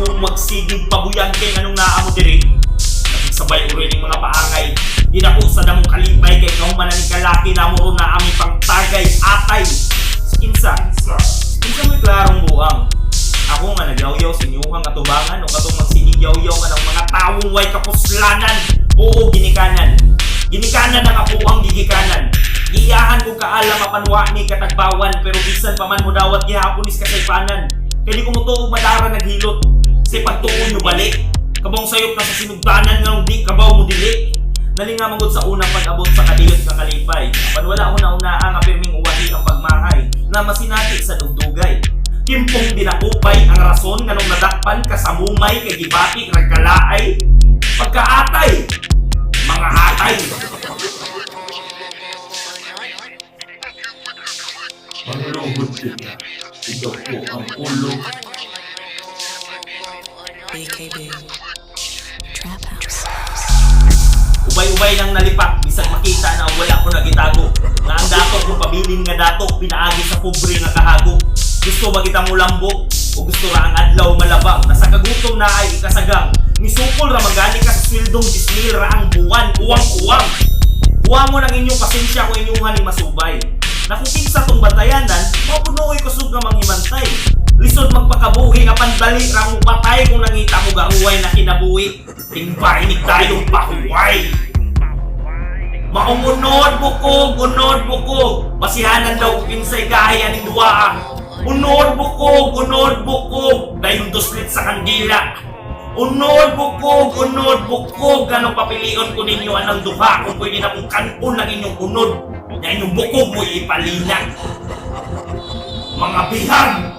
among magsigig pabuyan kay anong naamo diri. Nagsabay uri ning mga paangay. Di na ko sa damong kalipay kay kauman ni kalaki na mo na ami pangtagay atay. Kinsa mo'y klarong buang. Ako nga nagyaw-yaw sa inyuhang katubangan o katong magsinigyaw-yaw ka ng mga taong way kapuslanan. Oo, ginikanan. Ginikanan ang kapuang gigikanan. Iyahan ko kaalam mapanwa ni katagbawan pero bisan pa man mo dawat gihapon is kasaypanan. Kaya di ko mo tuog madara naghilot. Sa pagtuon nyo balik. Kabong sayop na sa sinugdanan nga di kabaw mo dili. Nalinga magod sa unang pag-abot sa kadiyot nga kalipay. Apan wala una-una ang apirming uwahi ang pagmahay na masinati sa dugdugay. Kimpong dinakupay ang rason nga nung nadakpan kasamumay kay gibati ragkalaay. Pagkaatay, mga atay. Panglugod kita, ito po ang ulo. BKB Trap House. Ubay-ubay nang nalipak, bisag makita na wala ko nagitago. Nga ang datok kung pabilin nga datok, pinaagi sa pobre nga kahago. Gusto ba kitang ulambo? O gusto ra ang adlaw malabang? Nasa kagutom na ay ikasagang. Misukol ra magani ka sa swildong 10,000 ra ang buwan, uwang-uwang. Buwa mo ng inyong pasensya kung inyong ni masubay. Nakukinsa tong bantayanan, mapunoy kusog nga manghimantay. Lisod magpakabuhi nga pandali ra mo patay kung nangita mo garuway na kinabuhi. Tingpainig tayong pahuway. Maong unod bukog. Basihanan daw kinsay gaya ni duwa. Unod bukog. Dayong duslit sa kandila. Unod bukog. Ganong papilion ko ninyo anang duha kung pwede na kong kanpon ng inyong unod. Na inyong bukog mo ipalina. Mga bihag!